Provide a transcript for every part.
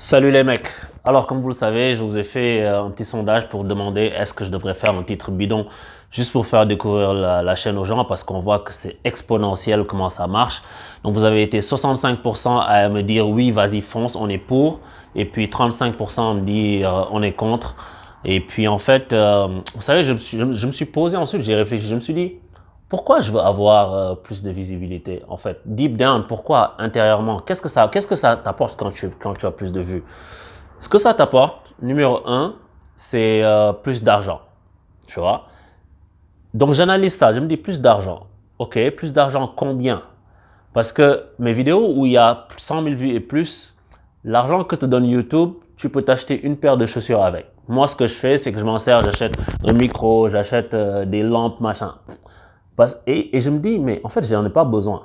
Salut les mecs. Alors comme vous le savez, je vous ai fait un petit sondage pour demander est-ce que je devrais faire un titre bidon juste pour faire découvrir la chaîne aux gens parce qu'on voit que c'est exponentiel comment ça marche. Donc vous avez été 65% à me dire oui, vas-y fonce, on est pour. Et puis 35% me dit on est contre. Et puis en fait, vous savez, je me suis posé ensuite, j'ai réfléchi, je me suis dit pourquoi je veux avoir plus de visibilité en fait? Deep down, pourquoi intérieurement? Qu'est-ce que ça t'apporte quand tu as plus de vues? Ce que ça t'apporte, numéro un, c'est plus d'argent, tu vois. Donc j'analyse ça, je me dis plus d'argent. Ok, plus d'argent combien? Parce que mes vidéos où il y a 100 000 vues et plus, l'argent que te donne YouTube, tu peux t'acheter une paire de chaussures avec. Moi, ce que je fais, c'est que je m'en sers, j'achète un micro, j'achète des lampes, machin. Et je me dis, mais en fait, j'en ai pas besoin.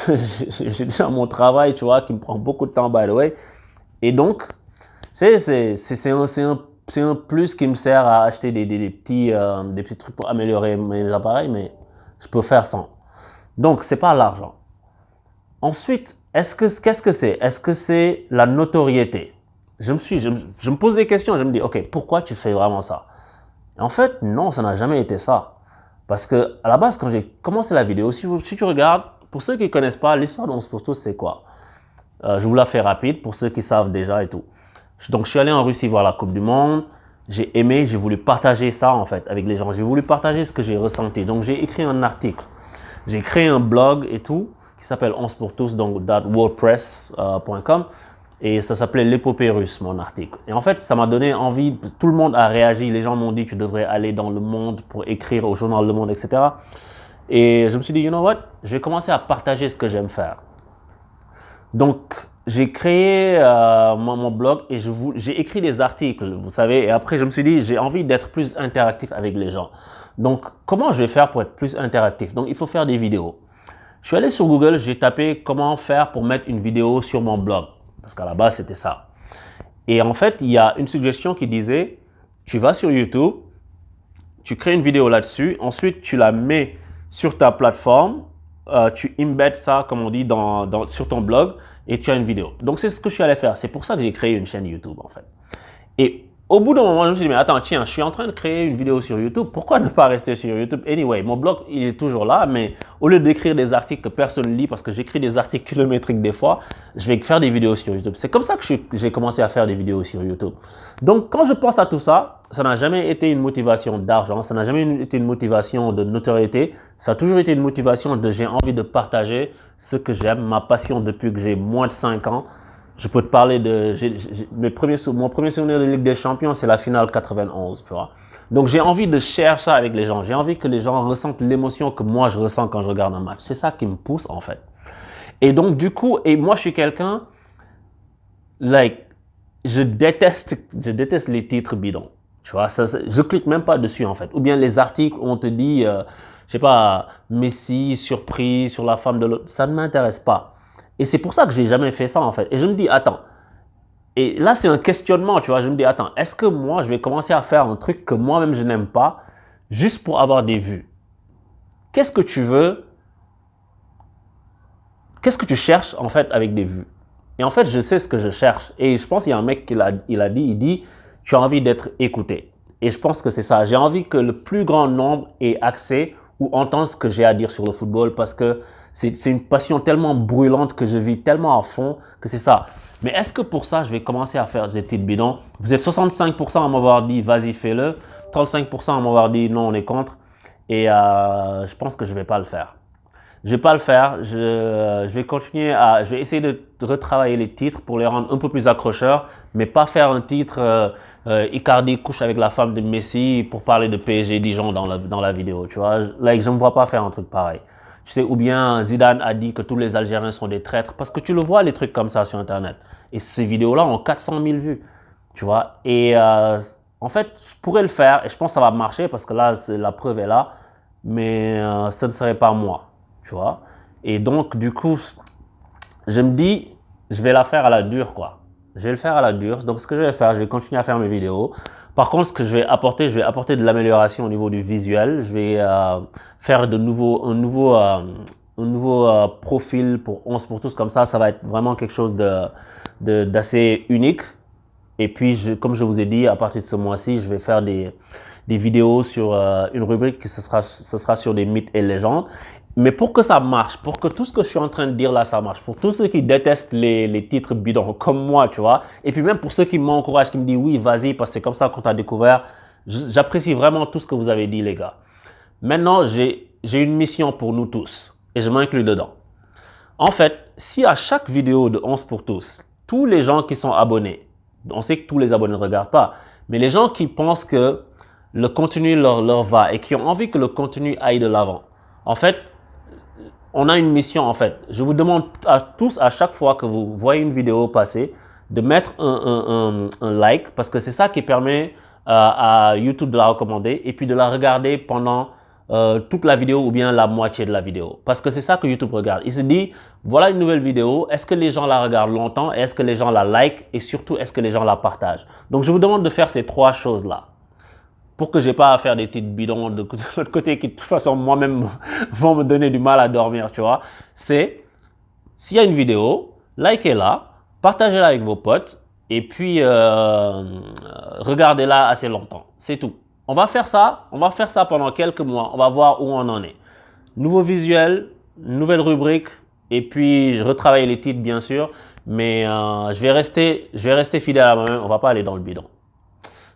J'ai déjà mon travail, tu vois, qui me prend beaucoup de temps, by the way. Et donc, c'est un plus qui me sert à acheter des petits trucs pour améliorer mes appareils, mais je peux faire sans. Donc, c'est pas l'argent. Ensuite, qu'est-ce que c'est? Est-ce que c'est la notoriété? Je me pose des questions, je me dis, ok, pourquoi tu fais vraiment ça? Et en fait, non, ça n'a jamais été ça. Parce que à la base, quand j'ai commencé la vidéo, si tu regardes, pour ceux qui ne connaissent pas, l'histoire d'Once pour tous, c'est quoi? Je vous la fais rapide pour ceux qui savent déjà et tout. Donc, je suis allé en Russie voir la Coupe du Monde. J'ai aimé, j'ai voulu partager ça en fait avec les gens. J'ai voulu partager ce que j'ai ressenti. Donc, j'ai écrit un article. J'ai créé un blog et tout qui s'appelle Once pour tous, donc .wordpress.com. Et ça s'appelait l'épopée russe, mon article. Et en fait, ça m'a donné envie, tout le monde a réagi, les gens m'ont dit tu devrais aller dans le monde pour écrire au journal Le Monde, etc. Et je me suis dit, you know what, je vais commencer à partager ce que j'aime faire. Donc, j'ai créé mon blog et j'ai écrit des articles, vous savez, et après je me suis dit, j'ai envie d'être plus interactif avec les gens. Donc, comment je vais faire pour être plus interactif? Donc, il faut faire des vidéos. Je suis allé sur Google, j'ai tapé comment faire pour mettre une vidéo sur mon blog. Parce qu'à la base, c'était ça. Et en fait, il y a une suggestion qui disait, tu vas sur YouTube, tu crées une vidéo là-dessus, ensuite tu la mets sur ta plateforme, tu embeds ça, comme on dit, sur ton blog, et tu as une vidéo. Donc c'est ce que je suis allé faire. C'est pour ça que j'ai créé une chaîne YouTube, en fait. Et au bout d'un moment, je me suis dit, mais attends, tiens, je suis en train de créer une vidéo sur YouTube. Pourquoi ne pas rester sur YouTube? Anyway, mon blog, il est toujours là, mais au lieu d'écrire des articles que personne ne lit, parce que j'écris des articles kilométriques des fois, je vais faire des vidéos sur YouTube. C'est comme ça que j'ai commencé à faire des vidéos sur YouTube. Donc, quand je pense à tout ça, ça n'a jamais été une motivation d'argent, ça n'a jamais été une motivation de notoriété, ça a toujours été une motivation de j'ai envie de partager ce que j'aime, ma passion depuis que j'ai moins de 5 ans. Je peux te parler de mon premier souvenir de Ligue des Champions, c'est la finale 91, tu vois. Donc j'ai envie de share ça avec les gens. J'ai envie que les gens ressentent l'émotion que moi je ressens quand je regarde un match. C'est ça qui me pousse en fait. Et donc du coup, et moi je suis quelqu'un, like, je déteste les titres bidons. Tu vois, je clique même pas dessus en fait. Ou bien les articles où on te dit, je sais pas, Messi surpris sur la femme de l'autre. Ça ne m'intéresse pas. Et c'est pour ça que j'ai jamais fait ça en fait. Et je me dis, attends. Et là, c'est un questionnement, tu vois. Je me dis, attends, est-ce que moi, je vais commencer à faire un truc que moi-même je n'aime pas, juste pour avoir des vues? Qu'est-ce que tu veux? Qu'est-ce que tu cherches en fait avec des vues? Et en fait, je sais ce que je cherche. Et je pense qu'il y a un mec il dit, tu as envie d'être écouté. Et je pense que c'est ça. J'ai envie que le plus grand nombre ait accès ou entende ce que j'ai à dire sur le football parce que c'est une passion tellement brûlante que je vis tellement à fond que c'est ça. Mais est-ce que pour ça, je vais commencer à faire des titres bidons? Vous êtes 65% à m'avoir dit, vas-y, fais-le. 35% à m'avoir dit, non, on est contre. Et je pense que je ne vais pas le faire. Je vais pas le faire. Je vais essayer de retravailler les titres pour les rendre un peu plus accrocheurs, mais pas faire un titre Icardi couche avec la femme de Messi pour parler de PSG Dijon dans la vidéo, tu vois. Like, je me vois pas faire un truc pareil. Tu sais, ou bien Zidane a dit que tous les Algériens sont des traîtres parce que tu le vois les trucs comme ça sur Internet. Et ces vidéos-là ont 400 000 vues, tu vois. Et en fait, je pourrais le faire et je pense que ça va marcher parce que là, la preuve est là, mais ce ne serait pas moi. Tu vois. Et donc, du coup, je me dis, je vais la faire à la dure, quoi. Je vais le faire à la dure. Donc, ce que je vais faire, je vais continuer à faire mes vidéos. Par contre, ce que je vais apporter de l'amélioration au niveau du visuel. Je vais faire un nouveau profil pour 11 pour tous. Comme ça va être vraiment quelque chose d'assez unique. Et puis, comme je vous ai dit, à partir de ce mois-ci, je vais faire des vidéos sur une rubrique qui ce sera sur des mythes et légendes. Mais pour que ça marche, pour que tout ce que je suis en train de dire là, ça marche, pour tous ceux qui détestent les titres bidons, comme moi, tu vois, et puis même pour ceux qui m'encouragent, qui me disent oui, vas-y, parce que c'est comme ça qu'on t'a découvert, j'apprécie vraiment tout ce que vous avez dit, les gars. Maintenant, j'ai une mission pour nous tous, et je m'inclus dedans. En fait, si à chaque vidéo de 11 pour tous, tous les gens qui sont abonnés, on sait que tous les abonnés ne regardent pas, mais les gens qui pensent que le contenu leur va et qui ont envie que le contenu aille de l'avant, en fait, on a une mission en fait. Je vous demande à tous, à chaque fois que vous voyez une vidéo passer, de mettre un like parce que c'est ça qui permet à YouTube de la recommander et puis de la regarder pendant toute la vidéo ou bien la moitié de la vidéo. Parce que c'est ça que YouTube regarde. Il se dit, voilà une nouvelle vidéo, est-ce que les gens la regardent longtemps? Est-ce que les gens la like? Et surtout, est-ce que les gens la partagent? Donc, je vous demande de faire ces trois choses-là. Pour que j'ai pas à faire des titres bidons de l'autre côté qui de toute façon moi-même vont me donner du mal à dormir, tu vois. C'est, s'il y a une vidéo, likez-la, partagez-la avec vos potes et puis regardez-la assez longtemps. C'est tout. On va faire ça pendant quelques mois. On va voir où on en est. Nouveau visuel, nouvelle rubrique et puis je retravaille les titres bien sûr, mais je vais rester fidèle à moi-même. On va pas aller dans le bidon.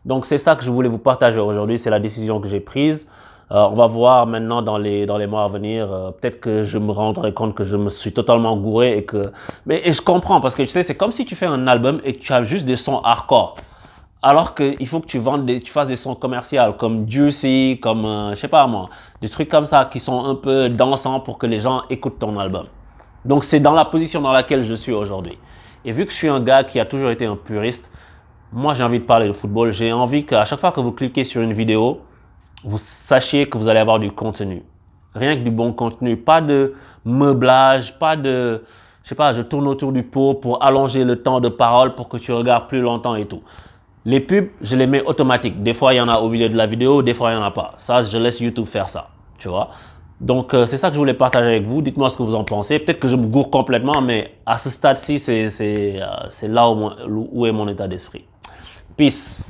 Donc, c'est ça que je voulais vous partager aujourd'hui. C'est la décision que j'ai prise. On va voir maintenant dans les mois à venir. Peut-être que je me rendrai compte que je me suis totalement gouré et que... et je comprends parce que tu sais, c'est comme si tu fais un album et que tu as juste des sons hardcore. Alors qu'il faut que tu fasses des sons commerciaux comme Juicy, comme, je sais pas moi, des trucs comme ça qui sont un peu dansants pour que les gens écoutent ton album. Donc, c'est dans la position dans laquelle je suis aujourd'hui. Et vu que je suis un gars qui a toujours été un puriste, moi, j'ai envie de parler de football. J'ai envie qu'à chaque fois que vous cliquez sur une vidéo, vous sachiez que vous allez avoir du contenu. Rien que du bon contenu. Pas de meublage, pas de, je sais pas, je tourne autour du pot pour allonger le temps de parole pour que tu regardes plus longtemps et tout. Les pubs, je les mets automatiques. Des fois, il y en a au milieu de la vidéo, des fois, il n'y en a pas. Ça, je laisse YouTube faire ça, tu vois. Donc, c'est ça que je voulais partager avec vous. Dites-moi ce que vous en pensez. Peut-être que je me gourre complètement, mais à ce stade-ci, c'est là où est mon état d'esprit. Peace.